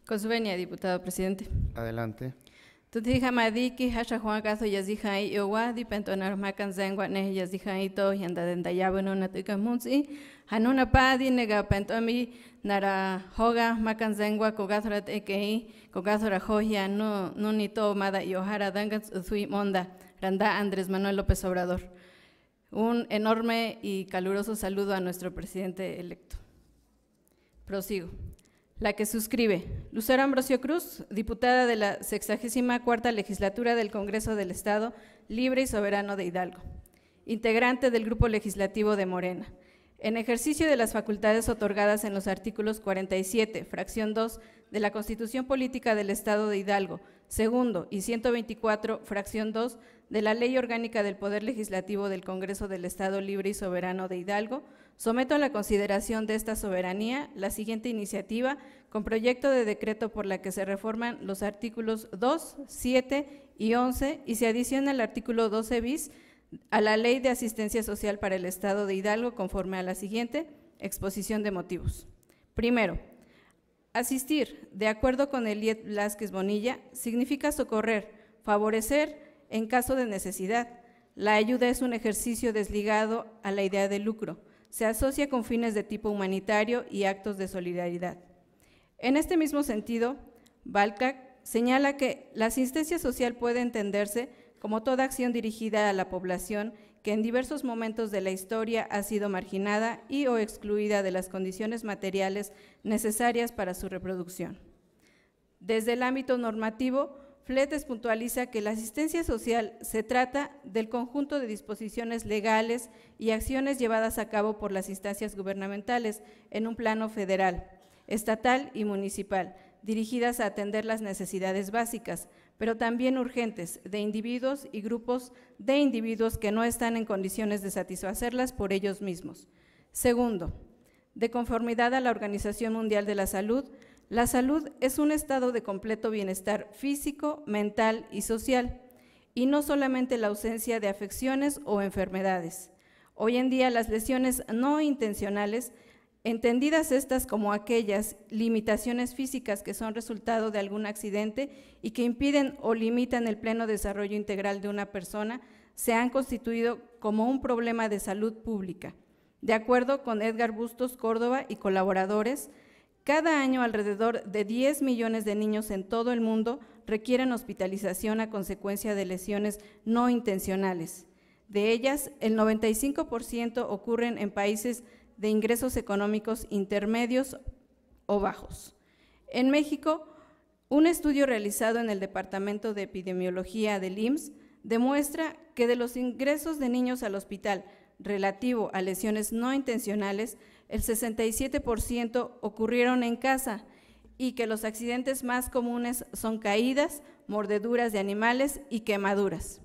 Con su venia, diputado presidente. Adelante. Tutija madiki, hasha Juan Caso yazija y owa, dipentonar macan zengua ne yazija y to, yanda dendayabu no natuika munsi, hanuna padi nega pentomi nara hoga macan zengua kogathora tekei, kogathora hoja no ni to mada y ojara dangas sui monda, randa Andrés Manuel López Obrador. Un enorme y caluroso saludo a nuestro presidente electo. Prosigo. La que suscribe, Lucero Ambrosio Cruz, diputada de la 64ª Legislatura del Congreso del Estado, Libre y Soberano de Hidalgo, integrante del Grupo Legislativo de Morena, en ejercicio de las facultades otorgadas en los artículos 47, fracción 2, de la Constitución Política del Estado de Hidalgo, segundo, y 124, fracción 2, de la Ley Orgánica del Poder Legislativo del Congreso del Estado Libre y Soberano de Hidalgo, someto a la consideración de esta soberanía la siguiente iniciativa con proyecto de decreto por la que se reforman los artículos 2, 7 y 11 y se adiciona el artículo 12 bis a la Ley de Asistencia Social para el Estado de Hidalgo conforme a la siguiente exposición de motivos. Primero, asistir, de acuerdo con Eliet Velázquez Bonilla, significa socorrer, favorecer en caso de necesidad. La ayuda es un ejercicio desligado a la idea de lucro. Se asocia con fines de tipo humanitario y actos de solidaridad. En este mismo sentido, Balcac señala que la asistencia social puede entenderse como toda acción dirigida a la población que en diversos momentos de la historia ha sido marginada y o excluida de las condiciones materiales necesarias para su reproducción. Desde el ámbito normativo, Fletes puntualiza que la asistencia social se trata del conjunto de disposiciones legales y acciones llevadas a cabo por las instancias gubernamentales en un plano federal, estatal y municipal, dirigidas a atender las necesidades básicas, pero también urgentes, de individuos y grupos de individuos que no están en condiciones de satisfacerlas por ellos mismos. Segundo, de conformidad a la Organización Mundial de la Salud es un estado de completo bienestar físico, mental y social, y no solamente la ausencia de afecciones o enfermedades. Hoy en día las lesiones no intencionales, entendidas estas como aquellas limitaciones físicas que son resultado de algún accidente y que impiden o limitan el pleno desarrollo integral de una persona, se han constituido como un problema de salud pública. De acuerdo con Edgar Bustos Córdoba y colaboradores, cada año alrededor de 10 millones de niños en todo el mundo requieren hospitalización a consecuencia de lesiones no intencionales. De ellas, el 95% ocurren en países de ingresos económicos intermedios o bajos. En México, un estudio realizado en el Departamento de Epidemiología del IMSS demuestra que de los ingresos de niños al hospital relativo a lesiones no intencionales, el 67% ocurrieron en casa y que los accidentes más comunes son caídas, mordeduras de animales y quemaduras.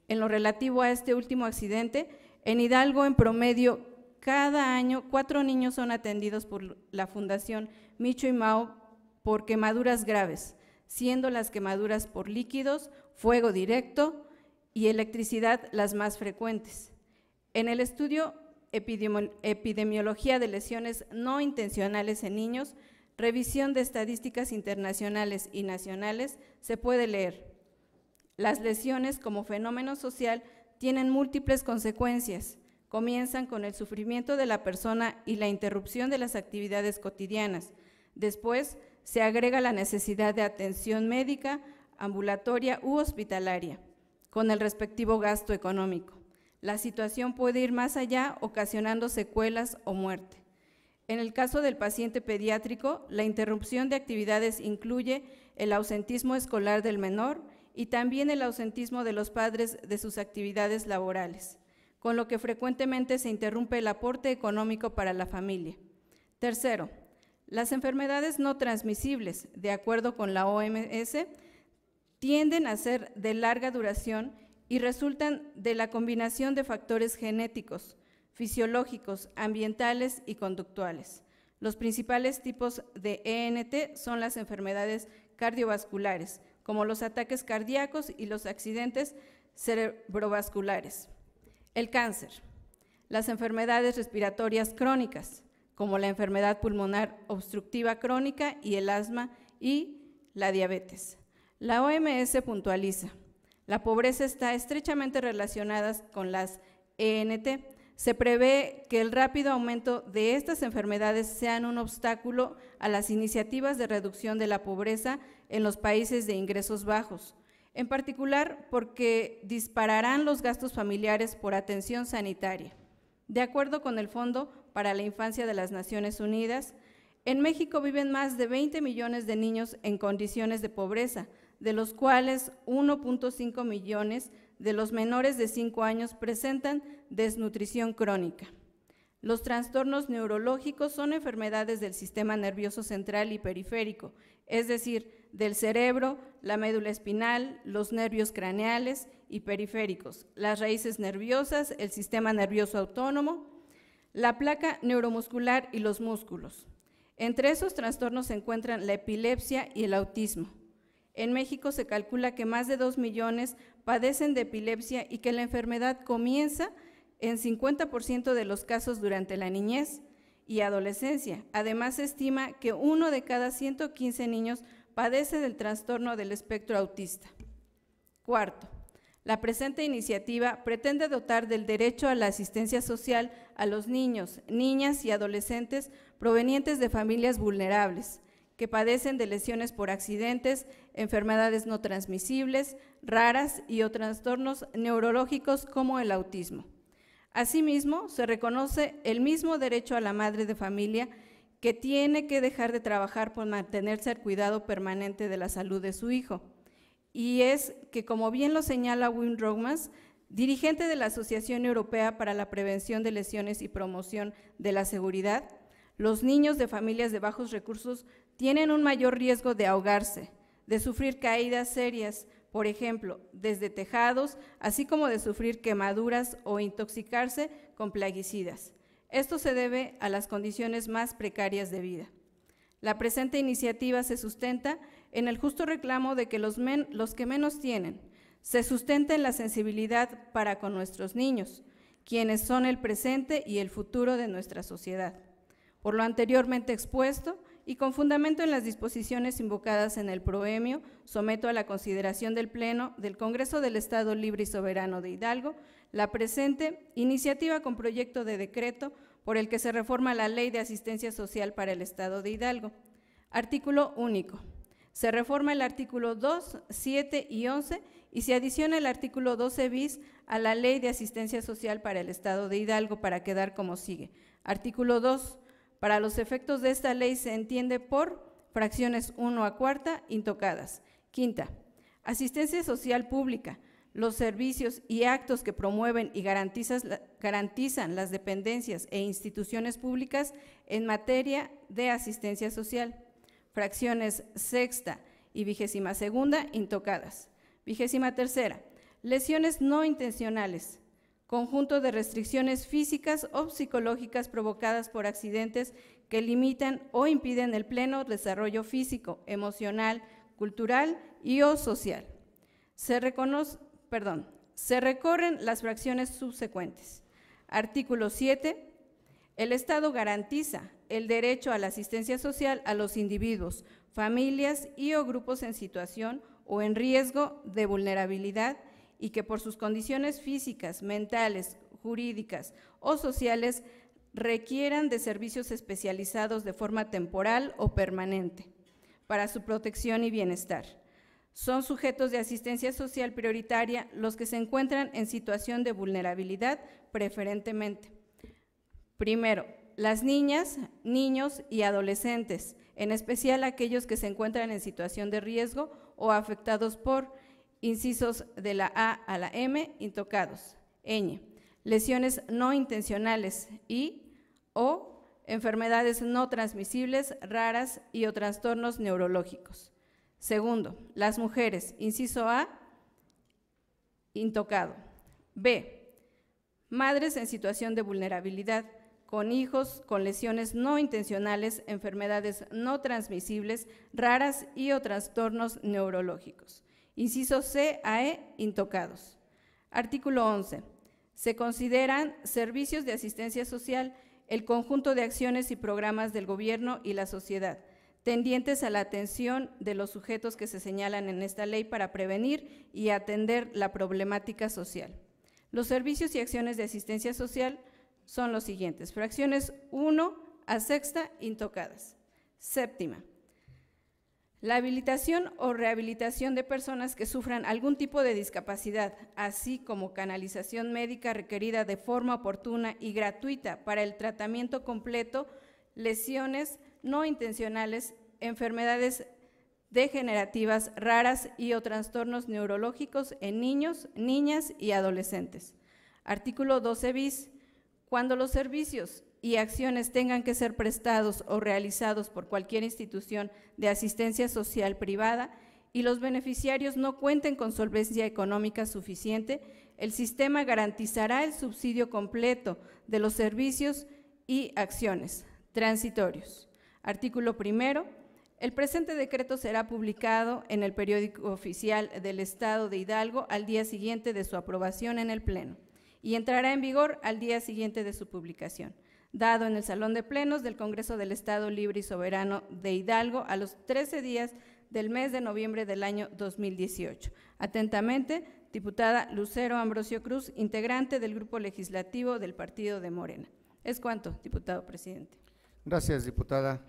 En lo relativo a este último accidente, en Hidalgo en promedio cada año 4 niños son atendidos por la Fundación Micho y Mao por quemaduras graves, siendo las quemaduras por líquidos, fuego directo y electricidad las más frecuentes. En el estudio Epidemiología de lesiones no intencionales en niños, revisión de estadísticas internacionales y nacionales, se puede leer: las lesiones como fenómeno social tienen múltiples consecuencias. Comienzan con el sufrimiento de la persona y la interrupción de las actividades cotidianas. Después se agrega la necesidad de atención médica, ambulatoria u hospitalaria, con el respectivo gasto económico. La situación puede ir más allá, ocasionando secuelas o muerte. En el caso del paciente pediátrico, la interrupción de actividades incluye el ausentismo escolar del menor y también el ausentismo de los padres de sus actividades laborales, con lo que frecuentemente se interrumpe el aporte económico para la familia. Tercero, las enfermedades no transmisibles, de acuerdo con la OMS, tienden a ser de larga duración y resultan de la combinación de factores genéticos, fisiológicos, ambientales y conductuales. Los principales tipos de ENT son las enfermedades cardiovasculares, como los ataques cardíacos y los accidentes cerebrovasculares. El cáncer, las enfermedades respiratorias crónicas, como la enfermedad pulmonar obstructiva crónica y el asma, y la diabetes. La OMS puntualiza: la pobreza está estrechamente relacionada con las ENT. Se prevé que el rápido aumento de estas enfermedades sean un obstáculo a las iniciativas de reducción de la pobreza en los países de ingresos bajos, en particular porque dispararán los gastos familiares por atención sanitaria. De acuerdo con el Fondo para la Infancia de las Naciones Unidas, en México viven más de 20 millones de niños en condiciones de pobreza, de los cuales 1.5 millones de los menores de 5 años presentan desnutrición crónica. Los trastornos neurológicos son enfermedades del sistema nervioso central y periférico, es decir, del cerebro, la médula espinal, los nervios craneales y periféricos, las raíces nerviosas, el sistema nervioso autónomo, la placa neuromuscular y los músculos. Entre esos trastornos se encuentran la epilepsia y el autismo. En México se calcula que más de 2 millones padecen de epilepsia y que la enfermedad comienza en 50% de los casos durante la niñez y adolescencia. Además, se estima que 1 de cada 115 niños padece del trastorno del espectro autista. Cuarto, la presente iniciativa pretende dotar del derecho a la asistencia social a los niños, niñas y adolescentes provenientes de familias vulnerables, que padecen de lesiones por accidentes, enfermedades no transmisibles, raras y o trastornos neurológicos como el autismo. Asimismo, se reconoce el mismo derecho a la madre de familia que tiene que dejar de trabajar por mantenerse al cuidado permanente de la salud de su hijo. Y es que, como bien lo señala Wim Rougmans, dirigente de la Asociación Europea para la Prevención de Lesiones y Promoción de la Seguridad, los niños de familias de bajos recursos tienen un mayor riesgo de ahogarse, de sufrir caídas serias, por ejemplo, desde tejados, así como de sufrir quemaduras o intoxicarse con plaguicidas. Esto se debe a las condiciones más precarias de vida. La presente iniciativa se sustenta en el justo reclamo de que los que menos tienen, se sustenta en la sensibilidad para con nuestros niños, quienes son el presente y el futuro de nuestra sociedad. Por lo anteriormente expuesto, y con fundamento en las disposiciones invocadas en el proemio, someto a la consideración del Pleno del Congreso del Estado Libre y Soberano de Hidalgo la presente iniciativa con proyecto de decreto por el que se reforma la Ley de Asistencia Social para el Estado de Hidalgo. Artículo único. Se reforma el artículo 2, 7 y 11 y se adiciona el artículo 12 bis a la Ley de Asistencia Social para el Estado de Hidalgo para quedar como sigue. Artículo 2. Para los efectos de esta ley se entiende por fracciones 1 a cuarta intocadas. Quinta, asistencia social pública, los servicios y actos que promueven y garantizan las dependencias e instituciones públicas en materia de asistencia social. Fracciones sexta y 22ª intocadas. 23ª, lesiones no intencionales, conjunto de restricciones físicas o psicológicas provocadas por accidentes que limitan o impiden el pleno desarrollo físico, emocional, cultural y o social. Se recorren las fracciones subsecuentes. Artículo 7. El Estado garantiza el derecho a la asistencia social a los individuos, familias y o grupos en situación o en riesgo de vulnerabilidad y que por sus condiciones físicas, mentales, jurídicas o sociales requieran de servicios especializados de forma temporal o permanente para su protección y bienestar. Son sujetos de asistencia social prioritaria los que se encuentran en situación de vulnerabilidad preferentemente. Primero, las niñas, niños y adolescentes, en especial aquellos que se encuentran en situación de riesgo o afectados por incisos de la A a la M, intocados. Ñ. Lesiones no intencionales y o enfermedades no transmisibles, raras y o trastornos neurológicos. Segundo, las mujeres, inciso A, intocado. B. Madres en situación de vulnerabilidad, con hijos con lesiones no intencionales, enfermedades no transmisibles, raras y o trastornos neurológicos. Inciso C a E, intocados. Artículo 11. Se consideran servicios de asistencia social el conjunto de acciones y programas del gobierno y la sociedad, tendientes a la atención de los sujetos que se señalan en esta ley para prevenir y atender la problemática social. Los servicios y acciones de asistencia social son los siguientes: fracciones 1 a 6ª intocadas. 7ª, la habilitación o rehabilitación de personas que sufran algún tipo de discapacidad, así como canalización médica requerida de forma oportuna y gratuita para el tratamiento completo, lesiones no intencionales, enfermedades degenerativas raras y o trastornos neurológicos en niños, niñas y adolescentes. Artículo 12 bis. Cuando los servicios y acciones tengan que ser prestados o realizados por cualquier institución de asistencia social privada y los beneficiarios no cuenten con solvencia económica suficiente, el sistema garantizará el subsidio completo de los servicios y acciones transitorios. Artículo 1. El presente decreto será publicado en el Periódico Oficial del Estado de Hidalgo al día siguiente de su aprobación en el Pleno y entrará en vigor al día siguiente de su publicación, dado en el Salón de Plenos del Congreso del Estado Libre y Soberano de Hidalgo a los 13 días del mes de noviembre del año 2018. Atentamente, diputada Lucero Ambrosio Cruz, integrante del Grupo Legislativo del Partido de Morena. Es cuanto, diputado presidente. Gracias, diputada.